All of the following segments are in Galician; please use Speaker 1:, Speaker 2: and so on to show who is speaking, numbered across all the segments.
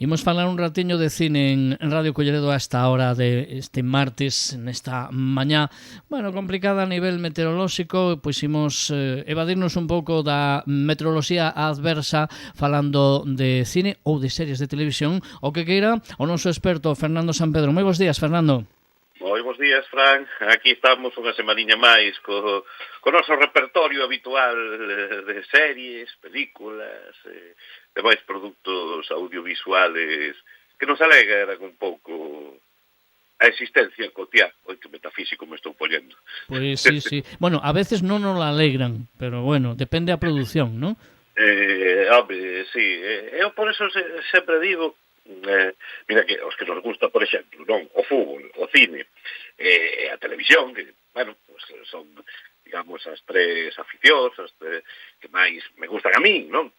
Speaker 1: Imos falar un ratiño de cine en Radio Colleredo a esta hora de este martes, nesta mañá, bueno, complicada a nivel meteorolóxico, pois imos evadirnos un pouco da meteoroloxía adversa falando de cine ou de series de televisión, o que queira o noso experto Fernando Sampedro. Moi bons días, Fernando.
Speaker 2: Moi bons días, Fran. Aquí estamos unha semaniña máis co noso repertorio habitual de series, películas, demais produtos audiovisuales que nos alegran un pouco a existencia cotiá. Oi, que metafísico me estou poñendo.
Speaker 1: Pois sí, sí. Bueno, a veces non nos la alegran, pero bueno, depende a produción, non?
Speaker 2: Hombre, sí. Eu por eso sempre digo, mira que os que nos gusta, por exemplo, non, o fútbol, o cine, a televisión, que, bueno, pues son, digamos, as tres aficións, que máis me gustan a mí, non?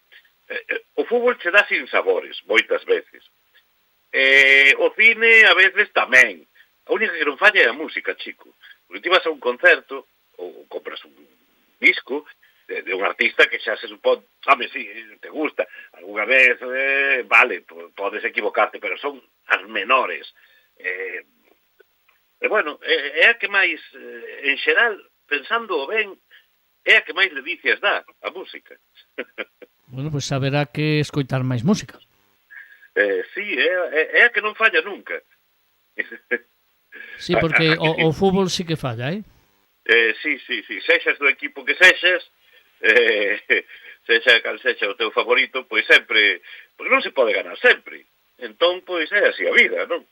Speaker 2: O fútbol che dá sin sabores, moitas veces. O cine, a veces, tamén. A única que non falla é a música, chico. Porque ti vas a un concerto, ou compras un disco, de un artista que xa se supón, home, sí, te gusta, alguna vez, vale, podes equivocarte, pero son as menores. Bueno, é a que máis, en xeral, pensando ben, é a que máis ledicias dá, a música.
Speaker 1: Bueno, pois haberá que escoitar máis música.
Speaker 2: Sí, é a que non falla nunca.
Speaker 1: Sí, porque o fútbol sí que falla,
Speaker 2: Sí, sexas do equipo que sexas, sexa cal sexa o teu favorito, pois sempre, porque non se pode ganar sempre. Entón, pois é así a vida, non?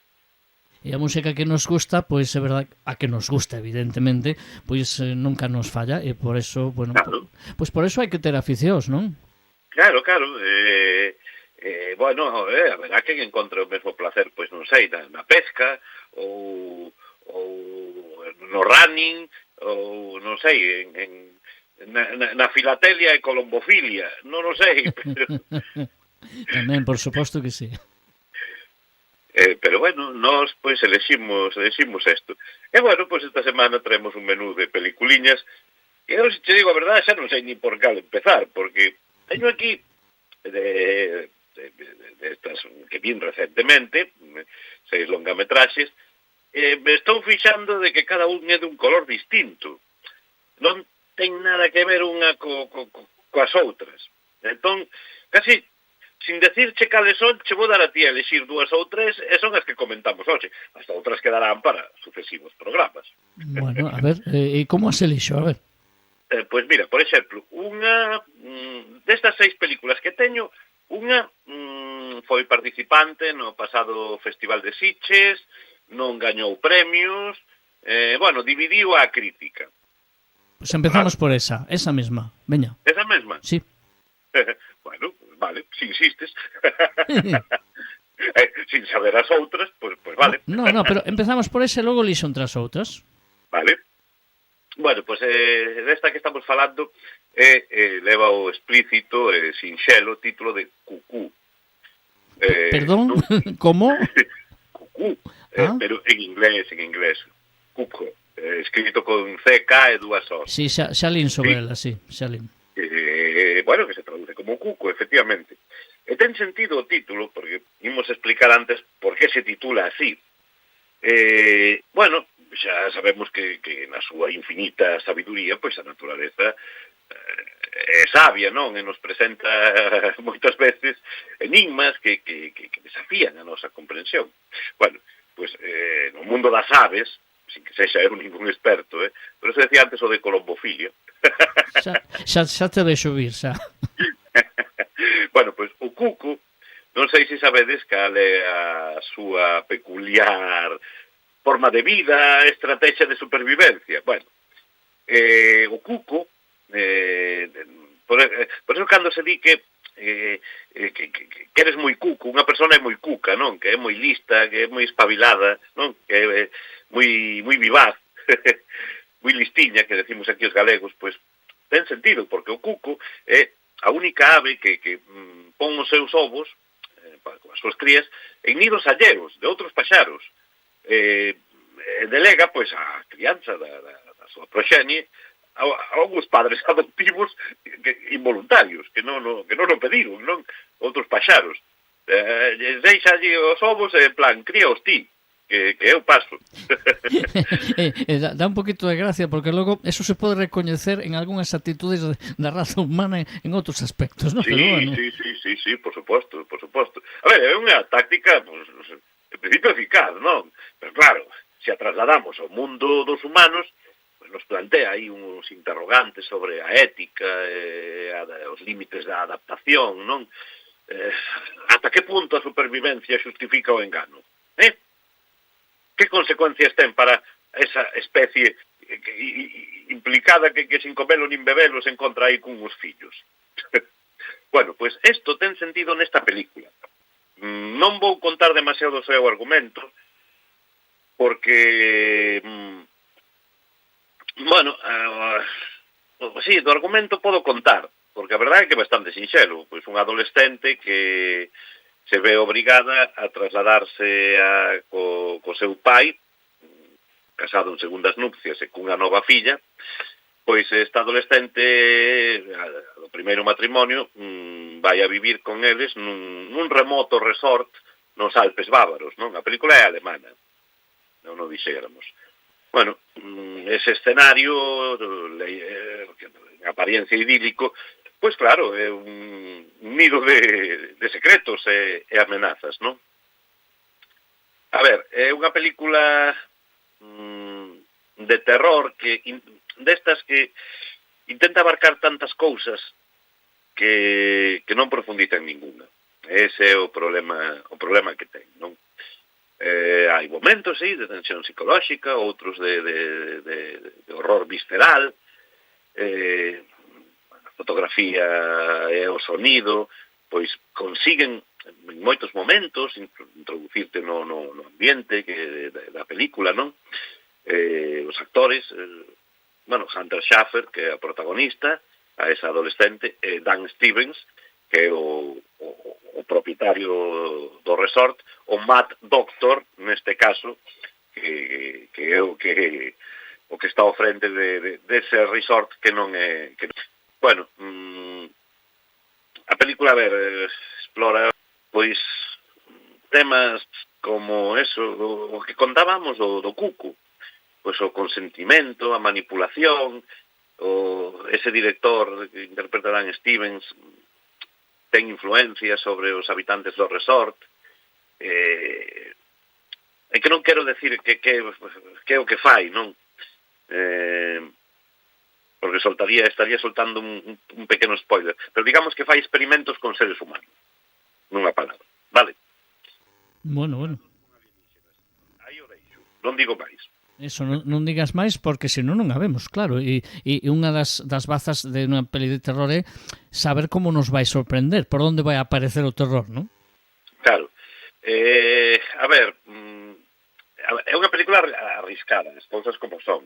Speaker 1: E a música que nos gusta, pois é verdade, a que nos gusta, evidentemente, pois nunca nos falla, e por eso, bueno,
Speaker 2: claro.
Speaker 1: Pois por eso hai que ter aficións, non?
Speaker 2: Claro. Bueno, a verá que encontre o mesmo placer, pois non sei, na pesca, ou no running, ou non sei, na filatelia e colombofilia, non o sei, pero...
Speaker 1: Tamén, por suposto que sí.
Speaker 2: Pero bueno, nós pois eleximos isto. E bueno, pois esta semana traemos un menú de peliculiñas e eu, se te digo a verdade, xa non sei ni por cal empezar, porque teño aquí de estas que vin recentemente, 6 longametraxes, me estou fixando de que cada un é dun color distinto. Non ten nada que ver unha coas outras. Entón, casi sin decirche cales son, che vou dar a ti a elexir 2 ou 3, e son as que comentamos hoxe. As outras quedarán para sucesivos programas.
Speaker 1: Bueno, a ver, e como as elixo? A ver.
Speaker 2: Pois mira, por exemplo, unha destas 6 películas que teño, unha foi participante no pasado Festival de Sitges, non gañou premios, bueno, dividiu a crítica.
Speaker 1: Pois empezamos por esa mesma, veña.
Speaker 2: Esa mesma?
Speaker 1: Sí.
Speaker 2: Bueno, vale, si insistes. Sin saber as outras, pois vale.
Speaker 1: No, pero empezamos por esa e logo lixo tras outras.
Speaker 2: Vale. Bueno, pois desta que estamos falando leva o explícito sinxelo título de Cucú.
Speaker 1: Perdón, como?
Speaker 2: Cucú, pero en inglés. Cuco, escrito con CK e 2 O's.
Speaker 1: Sí, xa lin sobre ela, sí, xa lin.
Speaker 2: Bueno, que se traduce como Cuco, efectivamente. E ten sentido o título, porque imos explicar antes por que se titula así. Bueno, xa sabemos que na súa infinita sabiduría, pois a naturaleza é sabia, non? E nos presenta moitas veces enigmas que desafían a nosa comprensión. Bueno, pois no mundo das aves, sin que sexa eu ningún experto, pero se decía antes o de colombofilia.
Speaker 1: Xa te deixo vir, xa.
Speaker 2: Bueno, pois o cuco, non sei se sabedes cal é a súa peculiar forma de vida, estrategia de supervivencia. Bueno, o cuco, por eso cando se di que eres moi cuco, unha persona é moi cuca, non? Que é moi lista, que é moi espabilada, non? Que é moi vivaz, moi listiña, que decimos aquí os galegos, pois ten sentido, porque o cuco é a única ave que pon os seus ovos, con as súas crías, en nidos alleos, de outros paxaros. Delega, pois, a crianza da súa proxenie a algúns padres adoptivos involuntarios, que non o pediron, non? Outros paxaros. Deixa allí os ovos e en plan, críaos ti, que eu paso.
Speaker 1: Dá un poquito de gracia porque logo eso se pode recoñecer en algunhas actitudes da raza humana en outros aspectos, non?
Speaker 2: Sí,
Speaker 1: Pero bueno.
Speaker 2: sí, por suposto, por suposto. A ver, é unha táctica, pues, en principio eficaz, non? Pero claro, se a trasladamos ao mundo dos humanos, pues nos plantea aí uns interrogantes sobre a ética, os límites da adaptación, non? Ata que punto a supervivencia xustifica o engano? Que consecuencias ten para esa especie implicada que sin comelo nin bebelo se encontra aí cun uns fillos? Bueno, pues isto ten sentido nesta película. Non vou contar demasiado o seu argumento, porque, bueno, sí, do argumento podo contar, porque a verdade é que é bastante sinxelo. Pois un adolescente que se ve obrigada a trasladarse co seu pai, casado en segundas nupcias e cunha nova filla. Pois esta adolescente, do primeiro matrimonio, vai a vivir con eles nun remoto resort nos Alpes bávaros, non? A película é alemana, non o dixéramos. Bueno, ese escenario, en apariencia idílico, pois claro, é un nido de secretos e amenazas, non? A ver, é unha película de terror destas que intenta abarcar tantas cousas que non profundiza en ninguna. Ese é o problema que ten, non? Hai momentos, sí, de tensión psicolóxica, outros de horror visceral, a fotografía e o sonido, pois consiguen en moitos momentos introducirte no ambiente da película, non? Os actores, bueno, Hunter Schafer, que é a protagonista, a esa adolescente, e Dan Stevens, que é o propietario do resort, o Mad Doctor, neste caso, que é o que está ao frente dese resort que non é... Bueno, a película, a ver, explora, pois, temas como eso, o que contábamos do cuco, pois o consentimento, a manipulación, ese director que interpreta Dan Stevens ten influencia sobre os habitantes do resort, e que non quero decir que é o que fai, non? Porque estaría soltando un pequeno spoiler, pero digamos que fai experimentos con seres humanos, nunha palabra, vale?
Speaker 1: Bueno.
Speaker 2: Aí o deixo, non digo máis.
Speaker 1: Eso, non digas máis porque senón non a vemos, claro, e unha das bazas de unha peli de terror é saber como nos vai sorprender, por onde vai aparecer o terror, non?
Speaker 2: Claro. A ver, é unha película arriscada, as cousas como son.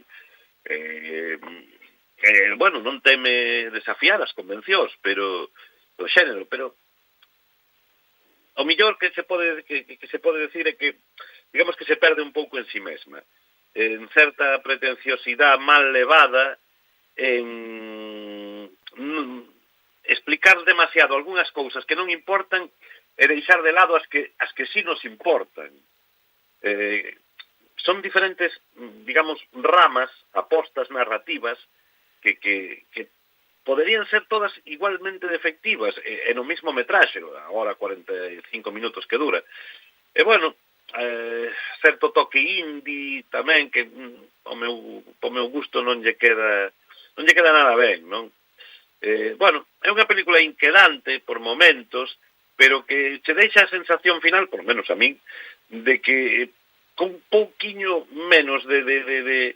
Speaker 2: Bueno, non teme desafiar as convencións, pero do xénero, pero o millor que se pode decir é que, digamos que se perde un pouco en si mesma, en certa pretenciosidade mal levada, en explicar demasiado algunhas cousas que non importan e deixar de lado as que sí nos importan. Son diferentes, digamos, ramas, apostas narrativas que poderían ser todas igualmente efectivas en o mismo metraxe, agora 45 minutos que dura. E bueno, certo toque indie tamén que o meu gusto non lle queda nada ben, non? Bueno, é unha película inquedante por momentos, pero que che deixa a sensación final, por menos a min, de que con un pouquiño menos de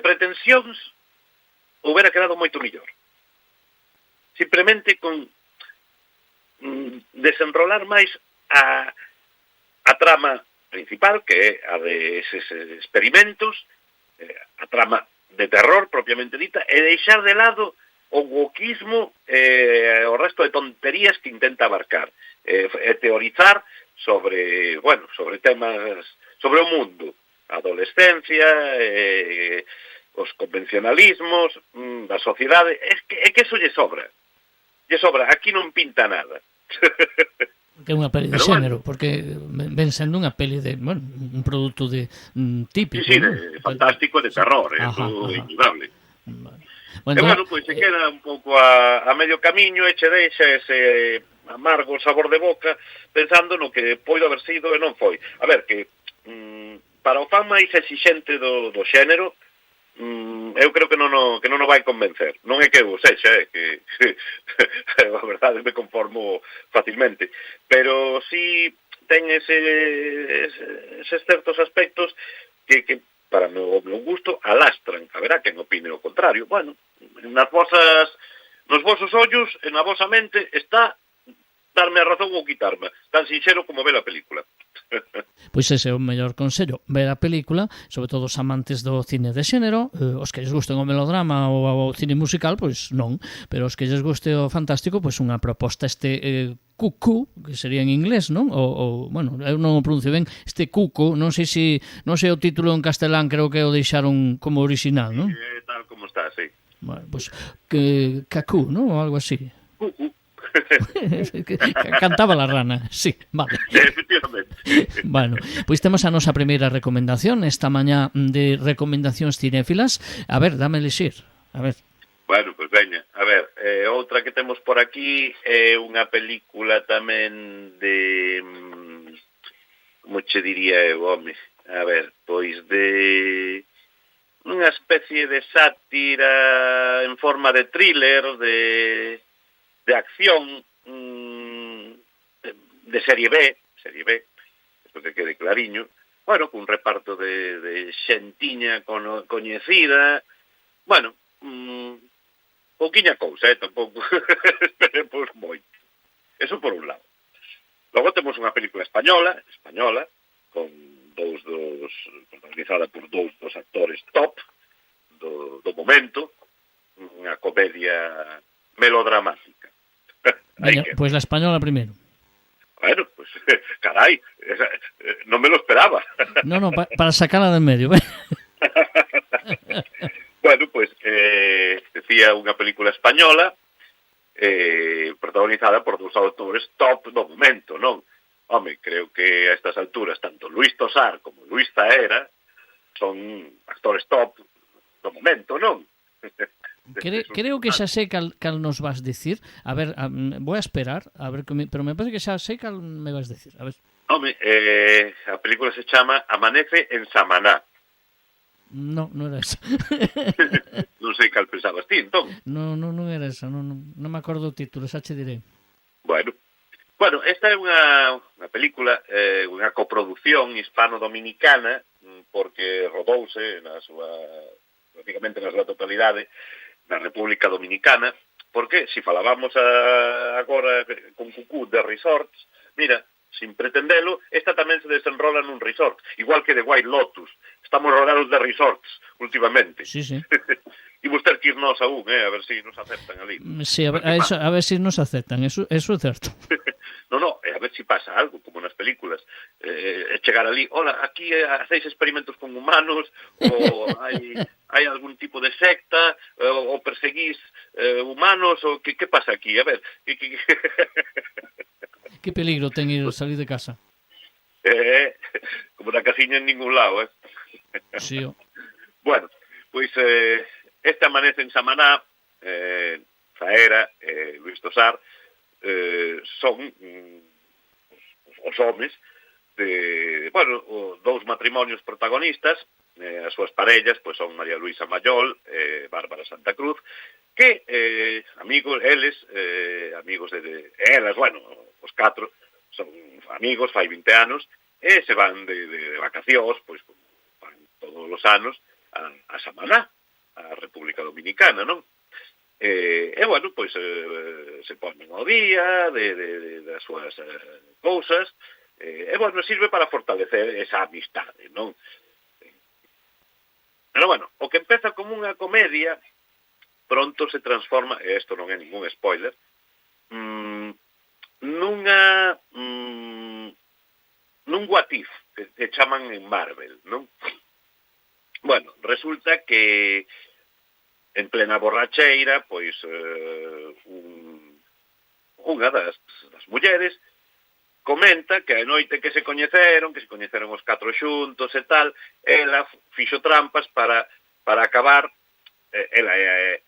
Speaker 2: pretensións houbera quedado moito mellor. Simplemente con desenrolar máis a trama principal, que é a de eses experimentos, a trama de terror propiamente dita, e deixar de lado o wokismo e o resto de tonterías que intenta abarcar, e teorizar sobre temas, sobre o mundo, a adolescencia, os convencionalismos da sociedade. É que eso lle sobra, aquí non pinta nada.
Speaker 1: Que é unha peli de xénero, porque ven sendo unha peli de, bueno, un produto de típico,
Speaker 2: sí,
Speaker 1: ¿no?
Speaker 2: de fantástico, de terror, eso é indudable.
Speaker 1: Bueno,
Speaker 2: Bueno, pois se queda un pouco a medio camiño e che deixa ese amargo sabor de boca pensando no que poido haber sido e non foi. A ver, que para o fan máis exixente do xénero, eu creo que non o vai convencer. Non é que eu sexa, que a verdade me conformo facilmente, pero si ten eses certos aspectos que para o meu gusto alastran. Haberá quen opine o contrario. Bueno, nos vosos ollos, en a vosa mente está darme a razón ou quitarme, tan sinxero como ver a película.
Speaker 1: Pois ese é o mellor consello, ver a película, sobre todo os amantes do cine de xénero, os que lles gusten o melodrama ou o cine musical, pois non, pero os que lles guste o fantástico, pois unha proposta Cuckoo, que sería en inglés, non? Bueno, eu non o pronuncio ben, este Cuco, non sei o título en castelán, creo que o deixaron como original, non?
Speaker 2: Tal como está, sí.
Speaker 1: Bueno, pois Cacú, non? Ou algo así.
Speaker 2: Cucu.
Speaker 1: Cantaba la rana, sí, vale.
Speaker 2: Efectivamente.
Speaker 1: Bueno, pois temos a nosa primeira recomendación esta mañá de recomendacións cinéfilas. A ver, dame elixir. A ver.
Speaker 2: Bueno, pois veña, a ver, outra que temos por aquí é unha película tamén de como che diría eu, home, a ver, pois de unha especie de sátira en forma de thriller, de acción, de serie B, isto que quede clariño, bueno, cun reparto de xentiña coñecida, bueno, pouquiña cousa, tampouco esperemos moito. Eso por un lado. Logo temos unha película española, con protagonizada por dous dos actores top do momento, unha comedia melodramática.
Speaker 1: Pois la española primeiro.
Speaker 2: Bueno, pues carai, non me lo esperaba.
Speaker 1: No, para sacarla del medio.
Speaker 2: Bueno, pues decía unha película española protagonizada por dous autores top do momento, non? Home, creo que a estas alturas tanto Luis Tosar como Luis Zaera son actores top do momento, non?
Speaker 1: Creo que xa sei cal nos vas dicir. A ver, voy a esperar, a ver, pero me parece que xa sei cal me vas dicir. A ver.
Speaker 2: Home, a película se chama Amanece en Samaná.
Speaker 1: No era esa.
Speaker 2: Non sei cal pensabas ti, entón.
Speaker 1: Non era esa, non me acordo o título, xa che direi.
Speaker 2: Bueno, esta é unha película, unha coproducción hispano-dominicana, porque rodouse prácticamente na súa totalidade na República Dominicana, porque se falábamos agora con Cucú de resorts, mira, sin pretendelo, esta tamén se desenrola nun resort, igual que de White Lotus. Estamos rodeados de resorts últimamente.
Speaker 1: Sí.
Speaker 2: Imos ter que irnos a un, a ver se nos aceptan ali.
Speaker 1: Sí, a ver se nos aceptan, eso é certo.
Speaker 2: No, a ver se pasa algo, como nas películas. Chegar ali, hola, aquí hacéis experimentos con humanos, ou hai algún tipo de secta, ou perseguís humanos, ou que pasa aquí? A ver,
Speaker 1: Que peligro ten ir salir de casa.
Speaker 2: Como na casiña en ningún lado,
Speaker 1: Sí.
Speaker 2: Bueno, pois este Amanece en Samaná, Zaera, Luis Tosar, son os homes de, dous matrimonios protagonistas, as súas parellas, pois son María Luisa Mayol e Bárbara Santa Cruz, que amigos de elas, os catro son amigos fai 20 anos e se van de vacacións, pois van todos os anos a Samaná, a República Dominicana, non? Pois se ponen ao día das súas cousas, sirve para fortalecer esa amistade, non? Pero o que empeza como unha comedia pronto se transforma, e isto non é ningún spoiler, nun what if que chaman en Marvel, non? Resulta que en plena borracheira, pois unha das mulleres comenta que a noite que se coñeceron os 4 xuntos e tal, ela fixo trampas para acabar, ela é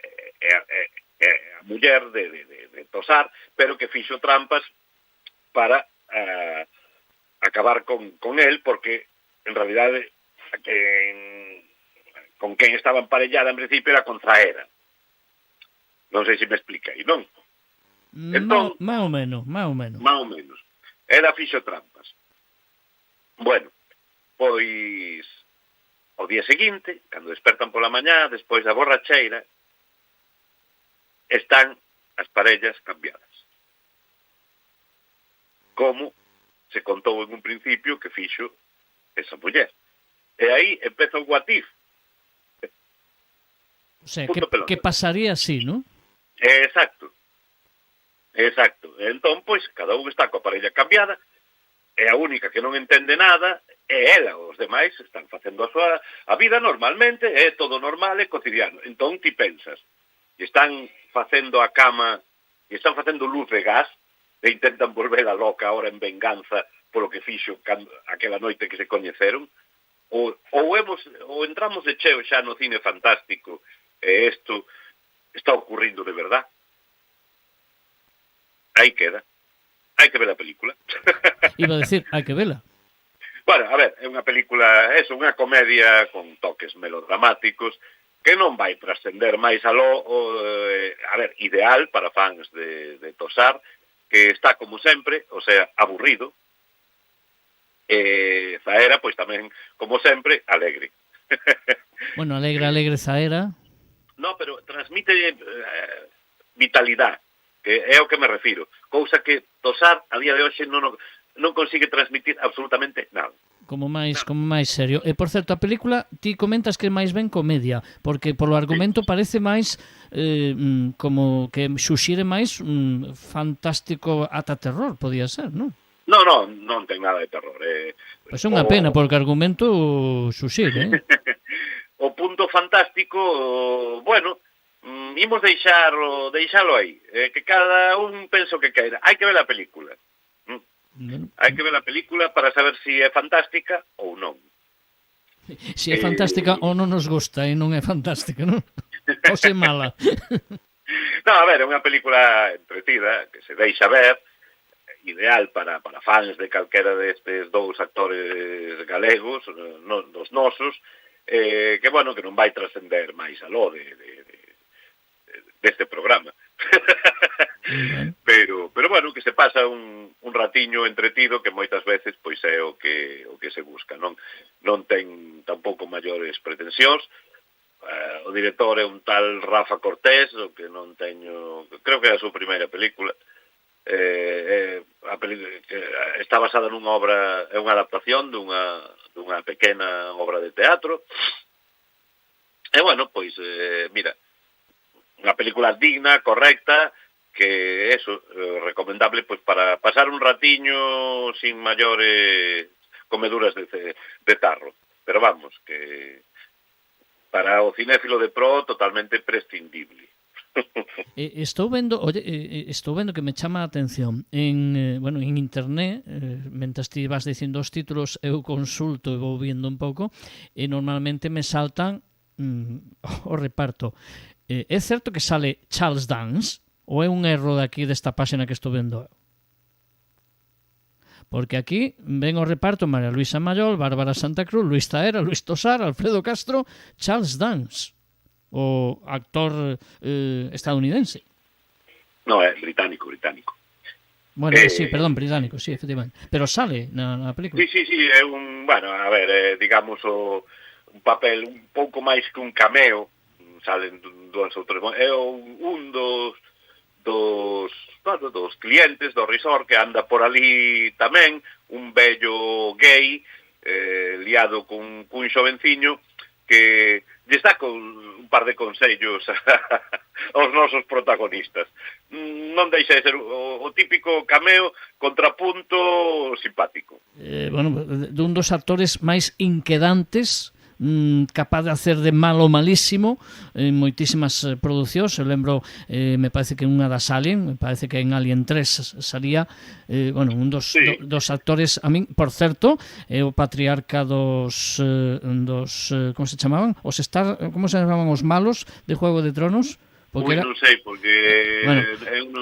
Speaker 2: a muller de Tosar, pero que fixo trampas para acabar con él, porque en realidade con quen estaba emparellada en principio era contra Hera. Non sei se me expliquei, non?
Speaker 1: Entón, má ou menos.
Speaker 2: Ela fixo trampas. Bueno, pois ao día seguinte, cando despertan pola mañá, despois da borracheira, están as parellas cambiadas. Como se contou en un principio que fixo esa muller. E aí empeza o what if.
Speaker 1: O sea, que pasaría así, non?
Speaker 2: Exacto. Entón, pois, cada un está coa parella cambiada, é a única que non entende nada, é ela, os demais están facendo a vida normalmente, é todo normal e cotidiano. Entón, ti pensas, e están facendo a cama, e están facendo luz de gas, e intentan volver a loca ahora en venganza polo que fixo aquela noite que se coñeceron, ou entramos de cheo xa no cine fantástico, e isto está ocurrindo de verdad. Aí queda. Hai que ver a película.
Speaker 1: Iba a decir, hai que vela.
Speaker 2: Bueno, a ver, é unha película, é unha comedia con toques melodramáticos que non vai trascender máis aló, a ver, ideal para fans de Tosar, que está como sempre, o sea, aburrido, e Zaera, pois tamén, como sempre, alegre.
Speaker 1: Bueno, alegre Zaera.
Speaker 2: No, pero transmite vitalidade, que é o que me refiro. Cousa que Tosar, a día de hoxe, non consigue transmitir absolutamente nada.
Speaker 1: Como máis serio. E, por certo, a película, ti comentas que é máis ben comedia, porque polo argumento parece máis como que xuxire máis fantástico ata terror, podía ser, non?
Speaker 2: Non ten nada de terror.
Speaker 1: Pois é unha pena, porque o argumento xuxire,
Speaker 2: O punto fantástico, bueno, imos deixalo aí, que cada un penso que queira. Hai que ver a película. Hai que ver a película para saber se é fantástica ou non.
Speaker 1: Se é fantástica ou non nos gusta e non é fantástica, non? Ou se é mala.
Speaker 2: Non, a ver, é unha película entretida, que se deixa ver, ideal para fans de calquera destes dous actores galegos, dos nosos, que, bueno, que non vai trascender máis aló deste programa. Pero, bueno, que se pasa un ratiño entretido que moitas veces pois é o que se busca. Non ten tampouco maiores pretensións. O director é un tal Rafa Cortés, o que non teño... Creo que é a súa primeira película. A película que está basada nunha obra, é unha adaptación dunha pequena obra de teatro. E, bueno, pois, mira, unha película digna, correcta, que eso, recomendable pois para pasar un ratiño sin maiores comeduras de tarro. Pero vamos, que para o cinéfilo de pro totalmente prescindible.
Speaker 1: Estou vendo que me chama a atención en internet, mentre ti vas dicindo os títulos, eu consulto e vou viendo un pouco, e normalmente me saltan o reparto. É certo que sale Charles Dance ou é un erro daqui desta páxina que estou vendo? Porque aquí ven o reparto María Luisa Mayol, Bárbara Santa Cruz, Luis Zaera, Luis Tosar, Alfredo Castro, Charles Dance, o actor estadounidense.
Speaker 2: No, é británico.
Speaker 1: Bueno, sí, perdón, británico, sí, efectivamente. Pero sale na película.
Speaker 2: Sí, é un, bueno, a ver, digamos un papel un pouco máis que un cameo, salen dúas ou tres, é un dos clientes do resort que anda por ali tamén, un vello gay liado cun xovenciño que lle está con un par de consellos aos nosos protagonistas. Non deixa de ser o típico cameo contrapunto simpático.
Speaker 1: Dun dos actores máis inquedantes capaz de hacer de malo malísimo en moitísimas producións. Eu lembro, me parece que unha das Alien, me parece que en Alien 3 salía, bueno, un dos actores, a min, por certo, é o patriarca dos como se chamaban? Como se chamaban os malos de Juego de Tronos?
Speaker 2: Porque non sei, porque bueno, eu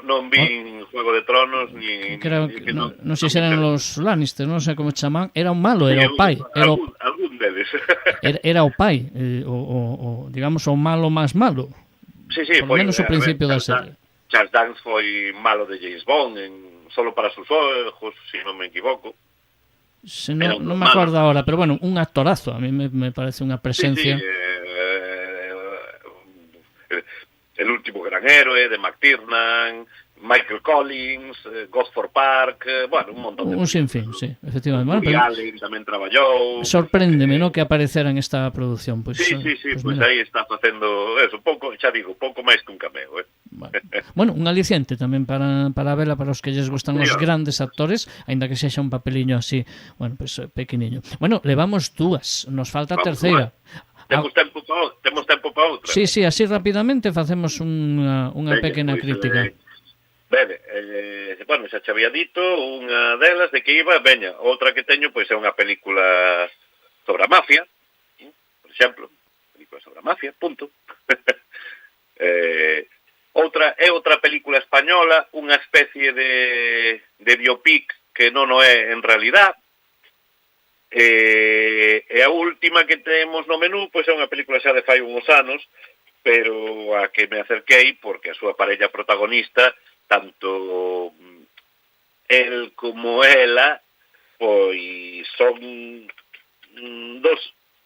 Speaker 2: non vi Juego de Tronos ni
Speaker 1: non sei se eran los Lannister, non sei como chaman, era un malo, era o pai,
Speaker 2: algún deles.
Speaker 1: Era o pai, o digamos o malo máis malo.
Speaker 2: Sí,
Speaker 1: por lo menos o principio da serie.
Speaker 2: Charles Dance foi malo de James Bond en Solo para sus ojos, si non me equivoco.
Speaker 1: Non me acordo ahora, pero bueno, un actorazo, a mí me parece unha presencia.
Speaker 2: Sí, El último gran héroe de McTiernan, Michael Collins, Gosford Park, bueno, un montón de...
Speaker 1: Un sinfín, sí, efectivamente.
Speaker 2: Woody Allen tamén traballou.
Speaker 1: Sorpréndeme, ¿no?, que aparecera en esta producción. Pues,
Speaker 2: sí, pues aí está facendo eso, pouco, xa digo, pouco máis que un cameo,
Speaker 1: Bueno, un aliciente tamén para vela, para os que lles gustan os grandes actores, aínda que sexa un papeliño así, bueno, pues pequeniño. Bueno, levamos dúas, nos falta a terceira.
Speaker 2: Temos tempo para outra.
Speaker 1: Sí, así rapidamente facemos unha pequena crítica.
Speaker 2: Bueno, xa che había dito unha delas de que iba, veña, outra que teño pois é unha película sobre a mafia, por exemplo, película sobre a mafia, punto. Outra película española, unha especie de biopic que non o é en realidad. E a última que temos no menú pois é unha película xa de fai uns anos, pero a que me acerquei porque a súa parella protagonista, tanto el como ela, pois son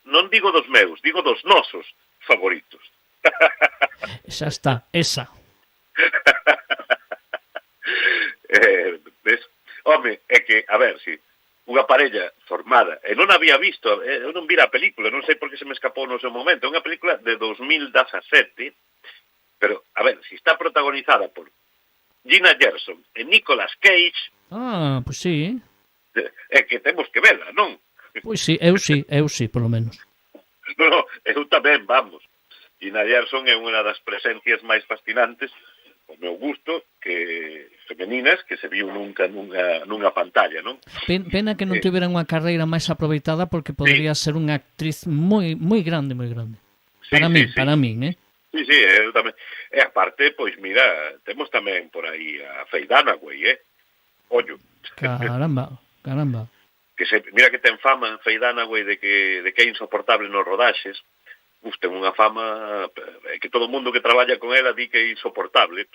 Speaker 2: non digo dos meus, digo dos nosos favoritos.
Speaker 1: Xa está, esa.
Speaker 2: Ves? Home, é que, a ver, si unha parella formada, e non había visto, eu non vira a película, non sei por que se me escapou no seu momento, é unha película de 2017, pero, a ver, si está protagonizada por Gina Gershon e Nicolas Cage...
Speaker 1: Pois sí.
Speaker 2: É que temos que vela, non?
Speaker 1: Pois sí, eu sí, polo menos.
Speaker 2: Non, eu tamén, vamos. Gina Gershon é unha das presencias máis fascinantes, o meu gusto, que femeninas que se viu nunca nunha pantalla, non?
Speaker 1: Pena que non tivera unha carreira máis aproveitada porque podría ser unha actriz moi grande, moi grande.
Speaker 2: Sí,
Speaker 1: para min,
Speaker 2: Sí, eu tamén. E aparte, pois mira, temos tamén por aí a Faye Dunaway, Ollo.
Speaker 1: Caramba.
Speaker 2: Mira que ten fama Faye Dunaway de que é insoportable nos rodaxes. Ten unha fama que todo o mundo que traballa con ela di que é insoportable.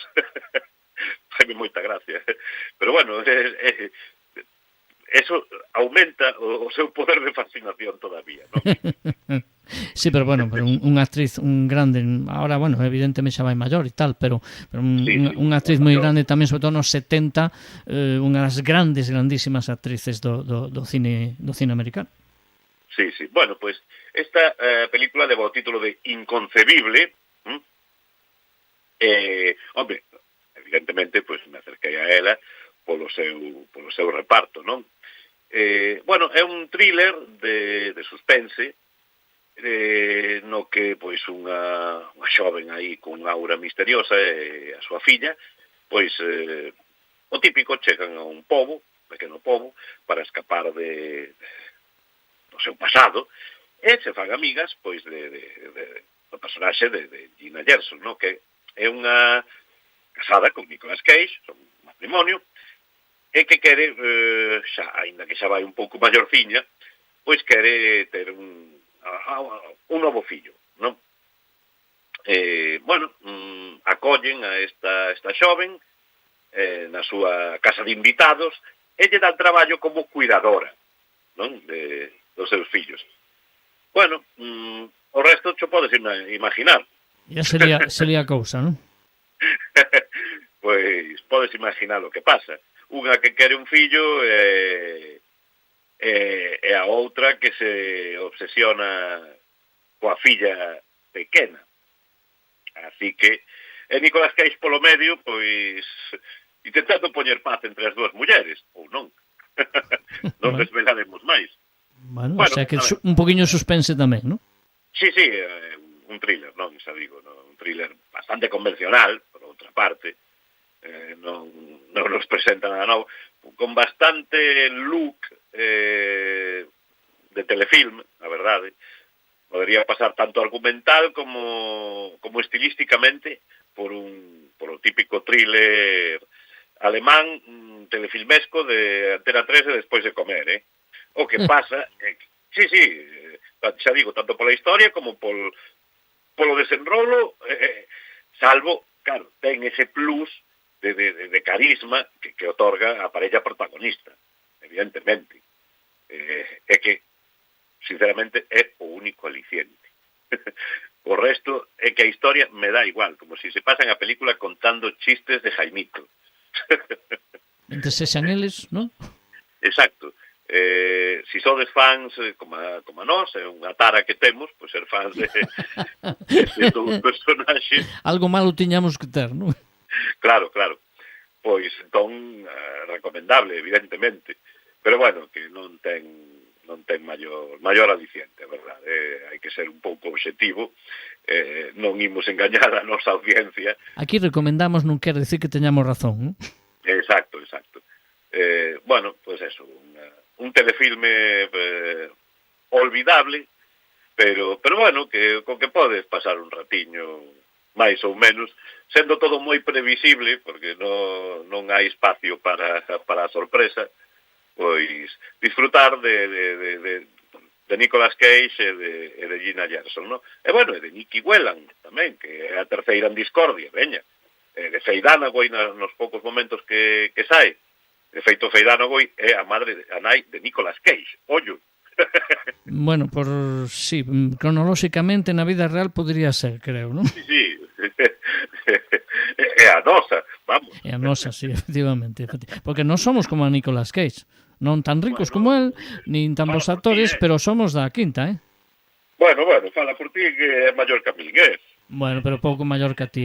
Speaker 2: Faime moita gracia. Pero bueno, eso aumenta o seu poder de fascinación todavía, non?
Speaker 1: Sí, pero bueno, unha actriz un grande, ahora, bueno, evidentemente xa vai maior e tal, pero unha actriz moi grande tamén, sobre todo nos 70, unha das grandísimas actrices do cine americano.
Speaker 2: Sí, bueno, pues esta película leva o título de Inconcebible. Hombre, evidentemente, pues me acerquei a ela polo seu reparto, non? Bueno, é un thriller de suspense, no que, pois, unha xoven aí con unha aura misteriosa e a súa filla, pois, o típico, chegan a un pequeno pobo, para escapar do seu pasado, e se fan amigas, pois, do personaxe de Gina Gershon, no? Que é unha casada con Nicolas Cage, son un matrimonio, e que quere, aínda que xa vai un pouco maiorciña, pois quere ter un novo fillo, non? Bueno, acollen a esta xoven na súa casa de invitados e lle dan traballo como cuidadora, non? Dos seus fillos. Bueno, o resto xo podes imaginar.
Speaker 1: Ya sería cousa, non?
Speaker 2: Pois podes imaginar o que pasa. Unha que quere un fillo e a outra que se obsesiona coa filla pequena. Así que Nicolas Cage polo medio, pois, intentando poñer paz entre as dúas mulleres, ou non. Non desvelaremos máis.
Speaker 1: Bueno, o sea que un poquinho suspense tamén, non?
Speaker 2: Sí, un thriller, non, xa digo, un thriller bastante convencional, por outra parte, non nos presenta nada novo, con bastante look de telefilm, a verdade. Podería pasar tanto argumental como estilísticamente por o típico thriller alemán telefilmesco de Antena 3 e despois de comer, O que pasa é que, xa digo, tanto pola historia como polo desenrolo, salvo, claro, ten ese plus de carisma que otorga a parella protagonista, evidentemente. É que, sinceramente, é o único aliciente. O resto é que a historia me dá igual, como se pasan a película contando chistes de Jaimito.
Speaker 1: Entre sexan eles, non?
Speaker 2: Exacto. Si sodes fans como a nós, é unha tara que temos, pois ser fans de todos os personaxes.
Speaker 1: Algo malo tiñamos que ter, non?
Speaker 2: Claro. Pois, entón, recomendable, evidentemente. Pero, bueno, que non ten maior aliciente, verdade? Hai que ser un pouco obxectivo, non imos engañar a nosa audiencia.
Speaker 1: Aquí recomendamos non quer decir que teñamos razón, non?
Speaker 2: Exacto. Bueno, pois eso, un telefilme olvidable, pero bueno, con que podes pasar un ratiño máis ou menos, sendo todo moi previsible, porque non hai espacio para a sorpresa, pois disfrutar de Nicolas Cage e de Gina Gershon, non? E bueno, e de Nicky Whelan tamén, que é a terceira en discordia, veña. De Faye Dunaway nos poucos momentos que sae. De feito, Faye Dunaway é a nai de Nicolas Cage, ollo.
Speaker 1: Bueno, sí, cronolóxicamente na vida real podría ser, creo, non?
Speaker 2: Sí. É a nosa, vamos.
Speaker 1: É a nosa, sí, efectivamente. Porque non somos como a Nicolas Cage. Non tan ricos como él, nin tan bons actores, pero somos da quinta,
Speaker 2: Bueno, fala por ti que é maior que a min,
Speaker 1: Bueno, pero pouco maior que a ti,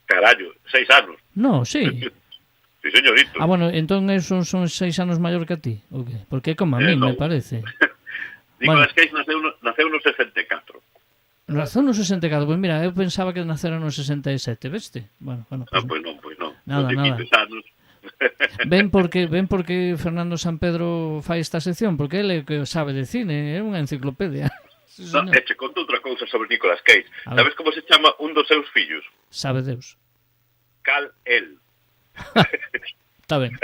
Speaker 2: Carallo, 6 anos.
Speaker 1: No, sí.
Speaker 2: Sí, señorito.
Speaker 1: Bueno, entón son 6 anos maior que a ti, o que? Porque é como a min, me parece.
Speaker 2: Nicolas Cage naceu no 64.
Speaker 1: Naceu no 64, pois mira, eu pensaba que nacera no 67, veste? Bueno.
Speaker 2: Pois non.
Speaker 1: Nada.
Speaker 2: Anos.
Speaker 1: Ven porque Fernando Sampedro fai esta sección, porque ele que sabe de cine, é unha enciclopedia.
Speaker 2: Sí, che conto outra cousa sobre Nicolas Cage. Sabes como se chama un dos seus fillos?
Speaker 1: Sabe Deus.
Speaker 2: Kal-El.
Speaker 1: Está ben.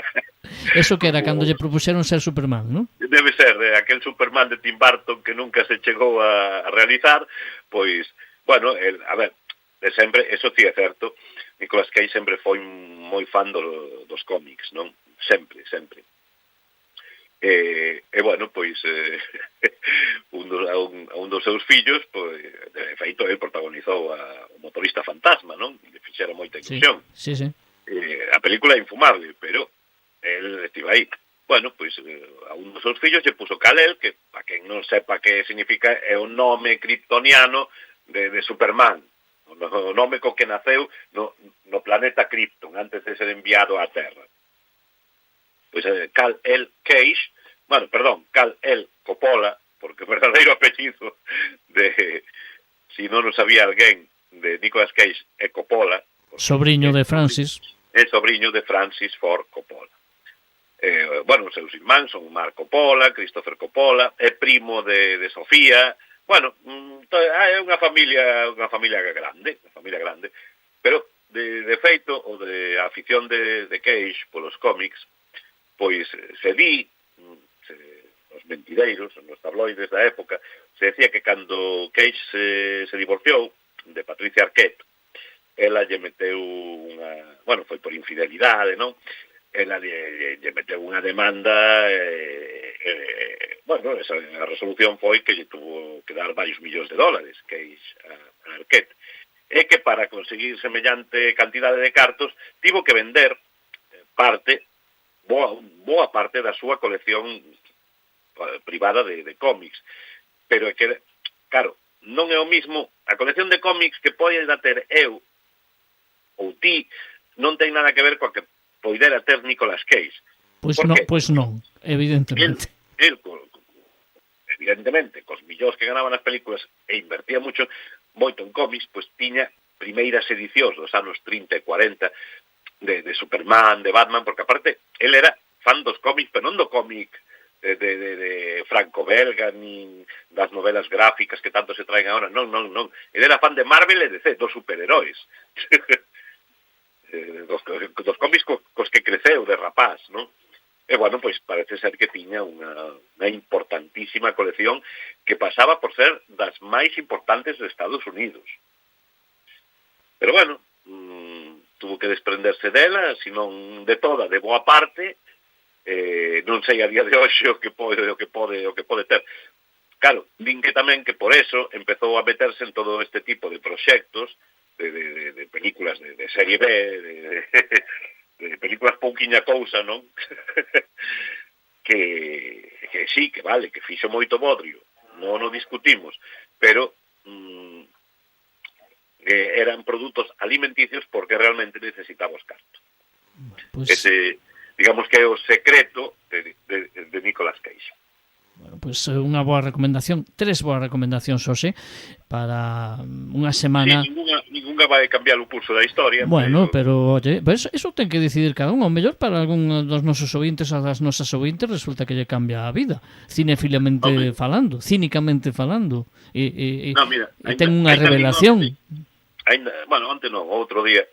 Speaker 1: Eso que era cando lle propuxeron ser Superman, non?
Speaker 2: Debe ser, aquel Superman de Tim Burton que nunca se chegou a realizar, pois, bueno, a ver, de sempre, eso sí é certo, Nicolas Cage sempre foi moi fan dos cómics, non? Sempre. E bueno, pois un dos seus fillos, pois, de feito, el protagonizou o Motorista Fantasma, non? E fixera moita ilusión.
Speaker 1: Sí.
Speaker 2: A película é infumable, pero el estive aí. Bueno, pois a un dos seus fillos lle puso Kal-El, que, para quen non sepa que significa, é o nome kryptoniano de Superman. O nome co que naceu no planeta Krypton, antes de ser enviado á Terra. Pois Kal-El Cage, Kal-El Coppola, porque o verdadeiro apellido si non o sabía alguén, de Nicolas Cage é Coppola.
Speaker 1: Sobriño de Francis.
Speaker 2: É sobriño de Francis Ford Coppola. Bueno, os seus irmáns son Marc Coppola, Christopher Coppola, é primo de Sofía. Bueno, é unha familia grande, pero de feito, o de a afición de Cage polos cómics, pois se di, os mentideiros, nos tabloides da época, se decía que cando Cage se divorciou de Patricia Arquette, ela lle meteu foi por infidelidade, non? Ela lle meteu unha demanda, a resolución foi que lle tuvo que dar varios millóns de dólares, Cage a Arquette. É que para conseguir semellante cantidade de cartos tivo que vender boa parte da súa colección privada de cómics. Pero é que, claro, non é o mismo a colección de cómics que poida ter eu ou ti, non ten nada que ver coa que poidera ter Nicolas Cage.
Speaker 1: Pois non, evidentemente.
Speaker 2: El evidentemente, cos millóns que ganaban as películas e invertía moito en cómics, pois tiña primeiras edicións dos anos 30 e 40 de Superman, de Batman, porque aparte, él era fan dos cómics, pero non do cómic de franco-belga, nin das novelas gráficas que tanto se traen agora, non. Ele era fan de Marvel e DC, dos superheróis. dos cómics cos que creceu de rapaz, non? E, bueno, pois parece ser que tiña unha importantísima colección que pasaba por ser das máis importantes de Estados Unidos. Pero, bueno, tuvo que desprenderse dela, senón de toda, de boa parte, non sei a día de hoxe o que pode ter. Claro, din que tamén que por eso empezou a meterse en todo este tipo de proxectos de películas de serie B, de películas pouquiña cousa, non? que sí, que vale, que fixo moito bodrio, non o discutimos, pero eran produtos alimenticios porque realmente necesitamos carto.
Speaker 1: Pues...
Speaker 2: Ese, digamos que é o secreto de Nicolas Cage.
Speaker 1: Bueno, pois unha boa recomendación, 3 boas recomendacións hoxe para unha semana.
Speaker 2: Sí, ninguna vai cambiar o curso da historia.
Speaker 1: Bueno, pero oye, pues eso ten que decidir cada un. O mellor para algún dos nosos ouvintes ou das nosas ouvintes resulta que lle cambia a vida, cinefilamente falando, cínicamente falando.
Speaker 2: No, mira,
Speaker 1: e ten unha revelación.
Speaker 2: Bueno, onte non, outro día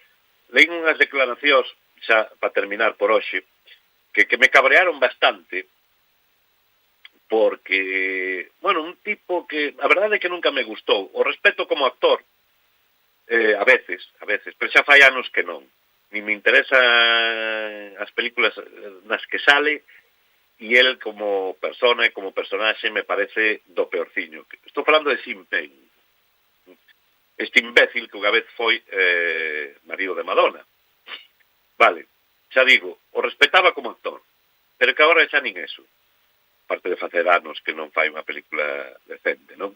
Speaker 2: leí unhas declaracións xa para terminar por hoxe que me cabrearon bastante porque, bueno, un tipo que a verdade é que nunca me gustou, o respeto como actor a veces, pero xa fai anos que non, ni me interesa as películas nas que sale e el como persona e como personaxe me parece do peorciño. Estou falando de Sean Penn, este imbécil que unha vez foi marido de Madonna. Vale, xa digo, o respetaba como actor, pero que agora xa nin eso. Parte de facer anos que non fai unha película decente, non?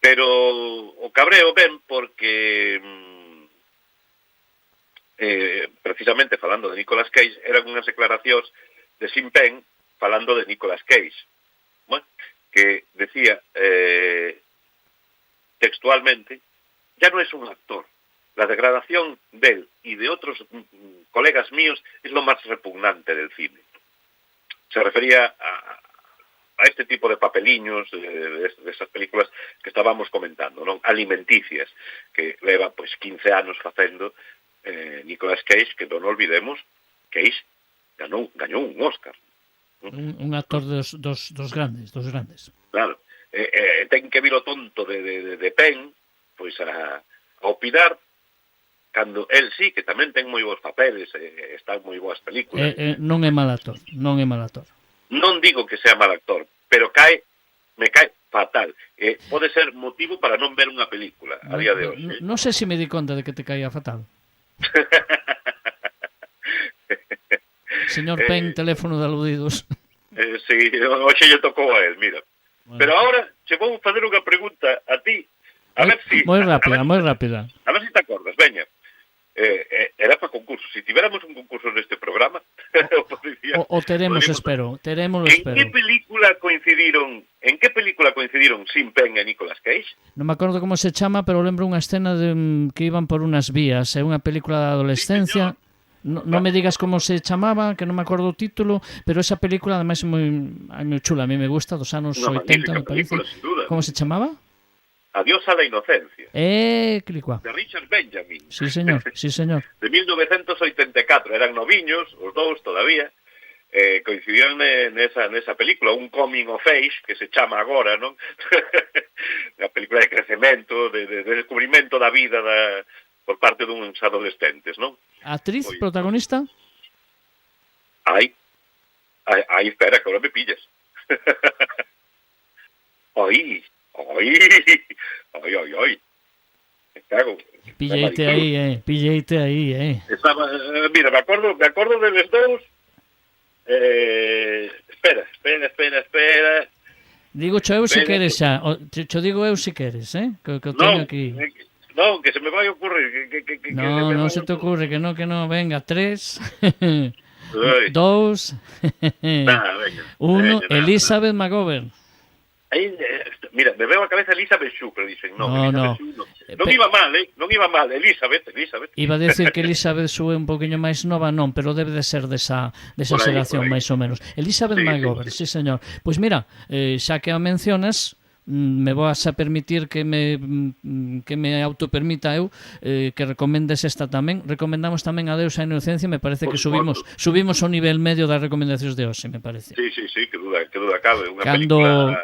Speaker 2: Pero o cabreo ben porque precisamente falando de Nicolas Cage eran unhas declaracións de Sean Penn falando de Nicolas Cage, bueno, que decía textualmente: ya no es un actor, la degradación de él y de otros colegas míos es lo más repugnante del cine. Se refería a este tipo de papeliños de esas películas que estábamos comentando, non? Alimenticias, que leva pois 15 anos facendo Nicolas Cage, que non olvidemos, Cage gañou un Oscar.
Speaker 1: Un actor dos grandes.
Speaker 2: Claro, ten que vir o tonto de Penn pois a opinar cando el sí, que tamén ten moi bons papeles, están moi boas películas.
Speaker 1: Non é mal actor.
Speaker 2: Non digo que sea mal actor, pero me cae fatal. Pode ser motivo para non ver unha película a día de hoxe.
Speaker 1: Non sei se me di conta de que te caía fatal. Señor Penn, teléfono de aludidos.
Speaker 2: Sí, hoxe lle tocou a él, mira. Bueno. Pero ahora che vou facer unha pregunta a ti. A ver si...
Speaker 1: Moi rápida.
Speaker 2: A ver si te acordas, veña. Era para concurso. Si tiveramos un concurso neste programa,
Speaker 1: o teremos, espero.
Speaker 2: En que película coincidiron Sean Penn e Nicolas Cage?
Speaker 1: Non me acordo como se chama, pero lembro unha escena que iban por unas vías, é unha película da adolescencia. Non me digas como se chamaba, que non me acordo o título, pero esa película ademais é moi chula, a mí me gusta, dos anos 80, me parece. Como se chamaba?
Speaker 2: Adiós a la inocencia.
Speaker 1: Clicua.
Speaker 2: De Richard Benjamin.
Speaker 1: Sí, señor.
Speaker 2: De 1984. Eran noviños, os dous todavía. Coincidían nesa película, un coming of age, que se chama agora, non? A película de crecemento, de descubrimento da vida por parte duns adolescentes, non?
Speaker 1: Actriz, protagonista?
Speaker 2: Ai, espera, que agora me pillas. Ai. Me cago.
Speaker 1: Pilleite aí.
Speaker 2: Estaba, mira, me acordo deles dous. Espera.
Speaker 1: Digo eu se queres xa. Cho digo eu se queres, que o teño aquí.
Speaker 2: Non, que se me vai ocurrir.
Speaker 1: Non se te ocurre, que non. Venga, 3, 2, 1. Elizabeth McGovern.
Speaker 2: Aí, mira, me veo a cabeza Elizabeth Shue, pero dicen, non,
Speaker 1: No.
Speaker 2: Elizabeth Shue non iba mal, non iba mal, Elizabeth.
Speaker 1: Iba a decir que Elizabeth Shue é un poquinho máis nova, non, pero debe de ser desa xeración máis ou menos. Elizabeth McGovern, sí, señor. Pois mira, xa que a mencionas, me vas a permitir que me autopermita eu que recomendes esta tamén. Recomendamos tamén a Deus a Inocencia, me parece que subimos o nivel medio das recomendacións de hoxe, me parece.
Speaker 2: Sí, que duda cabe, unha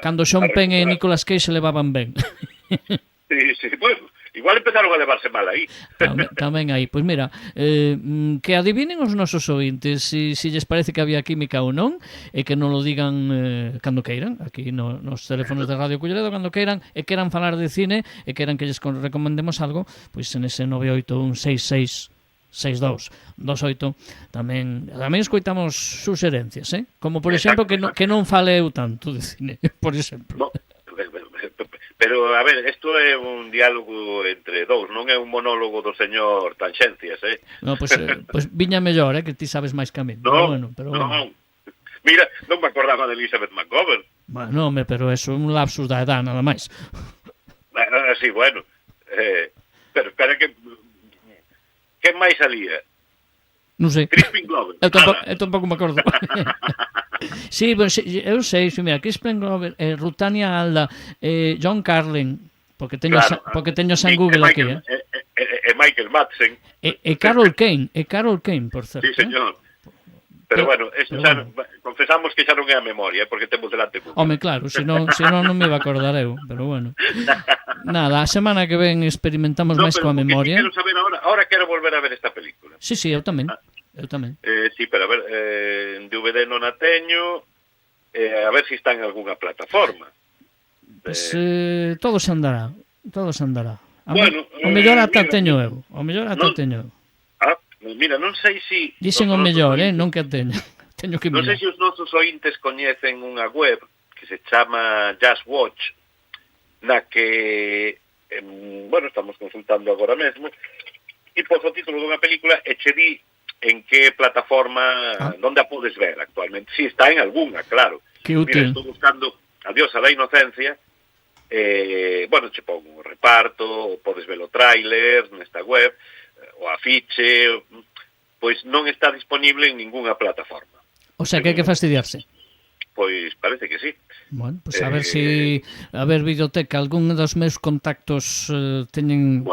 Speaker 1: cando Sean Penn e Nicolas Cage se levaban ben.
Speaker 2: Sí, pues, igual empezaron a levarse mal aí.
Speaker 1: Tamén aí. Pois mira, que adivinen os nosos ointes se lles parece que había química ou non, e que non lo digan cando queiran, aquí nos teléfonos de Radio Culleredo, cando queiran, e queran falar de cine, e queran que lles recomendemos algo, pois en ese 981666228 tamén escoitamos suxerencias, como por exemplo que non fale eu tanto de cine, por exemplo.
Speaker 2: Pero, a ver, isto é un diálogo entre dous, non é un monólogo do señor Tanxencias,
Speaker 1: No, pois viña mellor, que ti sabes máis que a mí.
Speaker 2: Non. Mira, non me acordaba de Elizabeth McGovern.
Speaker 1: Bueno, pero eso é un lapsus da edad, nada máis.
Speaker 2: Sí, bueno. Pero espera que máis salía?
Speaker 1: Non sei.
Speaker 2: Crispin Glover.
Speaker 1: Eu tampouco me acordo. Sí, eu sei, mira, Crispin Glover, Rutania Alda, John Carlin, porque teño San Google aquí,
Speaker 2: e Michael Madsen.
Speaker 1: E Carol Kane, por certo.
Speaker 2: Sí, señor. Pero bueno, confesamos que xa non é a memoria, porque temos delante mucho.
Speaker 1: Home, claro, senón non me iba a acordar eu, pero bueno. Nada, a semana que ven experimentamos máis coa memoria.
Speaker 2: Quero saber ahora quero volver a ver esta película.
Speaker 1: Sí, eu tamén.
Speaker 2: Sí, pero a ver, en DVD non a teño, a ver se está en algunha plataforma.
Speaker 1: Pues todo se andará.
Speaker 2: Bueno,
Speaker 1: o mellor ata teño eu.
Speaker 2: Mira, non sei se...
Speaker 1: Dicen o mellor, non que a teño. Teño que mirar.
Speaker 2: Non sei se os nosos ointes coñecen unha web que se chama Just Watch, na que, estamos consultando agora mesmo, e pos o título dunha película e che di en que plataforma, donde a podes ver actualmente. Si está en alguna, claro.
Speaker 1: Que útil.
Speaker 2: Mira, estou buscando Adiós a la Inocencia, che pon o reparto, podes ver o tráiler nesta web, o afiche, pois non está disponible en ninguna plataforma.
Speaker 1: O sea, que hai que fastidiarse.
Speaker 2: Pois parece que sí.
Speaker 1: Bueno, pois a ver se videoteca, algún dos meus contactos teñen,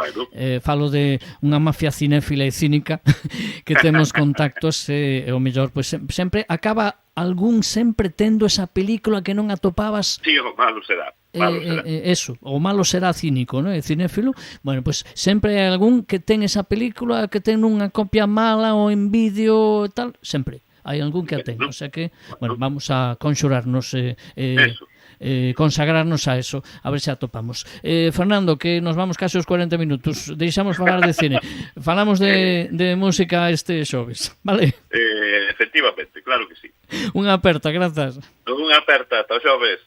Speaker 1: falo de unha mafia cinéfila e cínica que temos contactos e o mellor, pois sempre acaba algún sempre tendo esa película que non atopabas.
Speaker 2: Sí, o malo será.
Speaker 1: Eso, o malo será cínico, non? E cinéfilo. Bueno, pois sempre hai algún que ten esa película que ten unha copia mala ou en vídeo e tal, sempre. Hai algún que a ten, o sea que, vamos a conxurarnos, consagrarnos a eso, a ver se atopamos. Fernando, que nos vamos case aos 40 minutos, deixamos falar de cine, falamos de música este xoves, vale?
Speaker 2: Efectivamente, claro que sí.
Speaker 1: Unha aperta, grazas.
Speaker 2: Unha aperta, ata o xoves.